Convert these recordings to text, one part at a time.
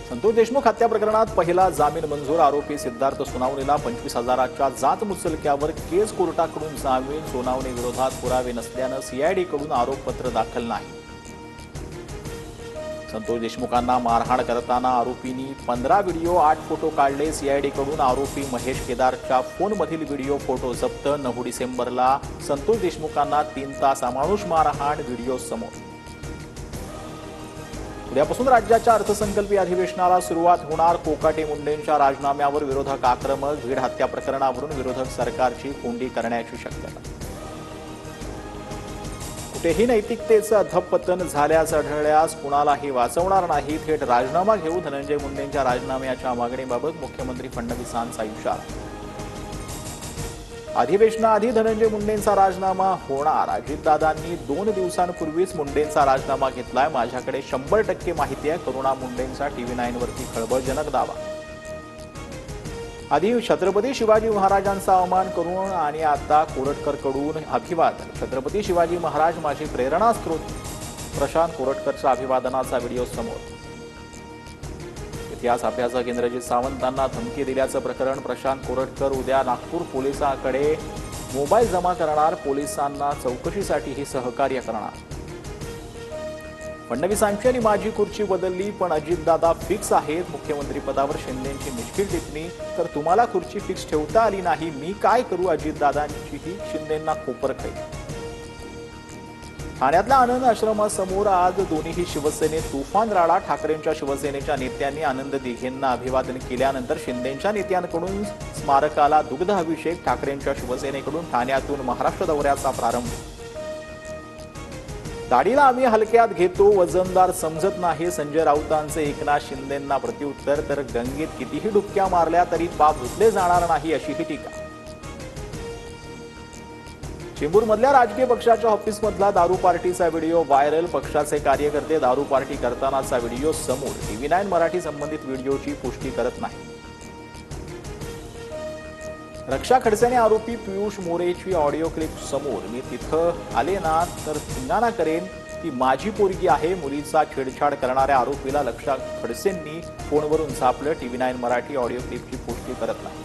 संतोष देशमुख हत्या प्रकरणात पहिला जामीन मंजूर. आरोपी सिद्धार्थ सोनावणेला 25,000च्या जात मुचलक्यावर केस कोर्टाकडून जामीन. सोनावणे विरोधात पुरावे नसल्यानं सीआयडीकडून आरोपपत्र दाखल नाही. संतोष देशमुखांना मारहाण करताना आरोपींनी 15 व्हिडिओ 8 फोटो काढले. सीआयडीकडून आरोपी महेश केदारच्या फोनमधील व्हिडिओ फोटो जप्त. 9 डिसेंबरला संतोष देशमुखांना 3 तास अमानुष मारहाण. व्हिडिओ समोर. उद्यापासून राज्याच्या अर्थसंकल्पीय अधिवेशनाला सुरुवात होणार. कोकाटे मुंडेंच्या राजीनाम्यावर विरोधक आक्रमक. भीड हत्या प्रकरणावरून विरोधक सरकारची कोंडी करण्याची शक्यता. कुठेही नैतिकतेचं अधःपतन झाल्याचं आढळल्यास कुणालाही वाचवणार नाही. थेट राजीनामा घेऊ. धनंजय मुंडेंच्या राजीनाम्याच्या मागणीबाबत मुख्यमंत्री फडणवीसांचा इशारा. अधिवेशनाआधी धनंजय मुंडेंचा राजीनामा होणार. अजितदादांनी 2 दिवसांपूर्वीच मुंडेंचा राजीनामा घेतलाय. माझ्याकडे 100% माहिती आहे. करुणा मुंडेंचा TV9 वरती खळबळजनक दावा. आधी छत्रपती शिवाजी महाराजांचा अवमान करून आणि आता कोरटकरकडून अभिवादन. छत्रपती शिवाजी महाराज माझी प्रेरणास्त्रोत. प्रशांत कोरटकरच्या अभिवादनाचा व्हिडिओ समोर. इतिहास अभ्यासक इंद्रजित सावंतांना धमकी दिल्याचं प्रकरण. प्रशांत कोरटकर उद्या नागपूर पोलिसांकडे मोबाईल जमा करणार. पोलिसांना चौकशीसाठीही सहकार्य करणार. फडणवीसांची आणि माझी खुर्ची बदलली पण अजितदादा फिक्स आहेत. मुख्यमंत्रीपदावर शिंदेंची मिश्किल टिप्पणी. तर तुम्हाला खुर्ची फिक्स ठेवता आली नाही, मी काय करू. अजितदादांचीही शिंदेंना कोपरखै. ठाण्यातल्या आनंद आश्रमासमोर आज दोन्ही शिवसेनेत तुफान राडा. ठाकरेंच्या शिवसेनेच्या नेत्यांनी आनंद दिघेंना अभिवादन केल्यानंतर शिंदेंच्या नेत्यांकडून स्मारकाला दुग्ध अभिषेक. ठाकरेंच्या शिवसेनेकडून ठाण्यातून महाराष्ट्र दौऱ्याचा प्रारंभ. दाढीला आम्ही हलक्यात घेतो, वजनदार समजत नाही. संजय राऊतांचे एकनाथ शिंदेंना प्रत्युत्तर. तर गंगेत कितीही डुबक्या मारल्या तरी पाप धुतले जाणार नाही अशीही टीका. चेंबूरमधल्या राजकीय पक्षाच्या ऑफिसमधला दारू पार्टीचा व्हिडिओ व्हायरल. पक्षाचे कार्यकर्ते दारू पार्टी करतानाचा व्हिडिओ समोर. TV9 मराठी संबंधित व्हिडिओची पुष्टी करत नाही. रक्षा खडसेने आरोपी पियुष मोरेची ऑडिओ क्लिप समोर. मी तिथं आले ना तर धिंगाणा करेन, ती माझी पोरगी आहे. मुलीचा छेडछाड करणाऱ्या आरोपीला रक्षा खडसेंनी फोनवरून झापलं. TV9 मराठी ऑडिओ क्लिपची पुष्टी करत नाही.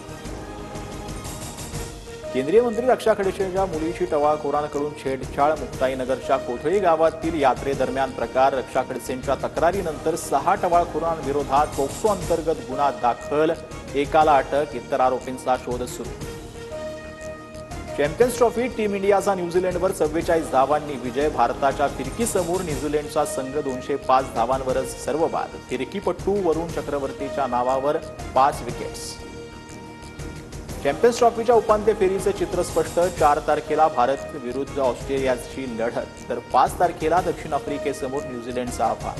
केंद्रीय मंत्री रक्षा खडसेंच्या मुलीची टवाळखोरांकडून छेडछाड. मुक्ताईनगरच्या कोथळी गावातील यात्रेदरम्यान प्रकार. रक्षा खडसेंच्या तक्रारीनंतर 6 टवाळखोरांविरोधात पोक्सो अंतर्गत गुन्हा दाखल. एकाला अटक. इतर आरोपींचा शोध सुरू. Champions trophy. टीम इंडियाचा न्यूझीलंडवर 44 धावांनी विजय. भारताच्या फिरकीसमोर न्यूझीलंडचा संघ 205 धावांवरच सर्व बाद. फिरकीपटू वरुण चक्रवर्तीच्या नावावर 5 विकेट्स. चॅम्पियन्स ट्रॉफीच्या उपांत्य फेरीचं चित्र स्पष्ट. 4 तारखेला भारत विरुद्ध ऑस्ट्रेलियाची लढत तर 5 तारखेला दक्षिण आफ्रिकेसमोर न्यूझीलंडचा आव्हान.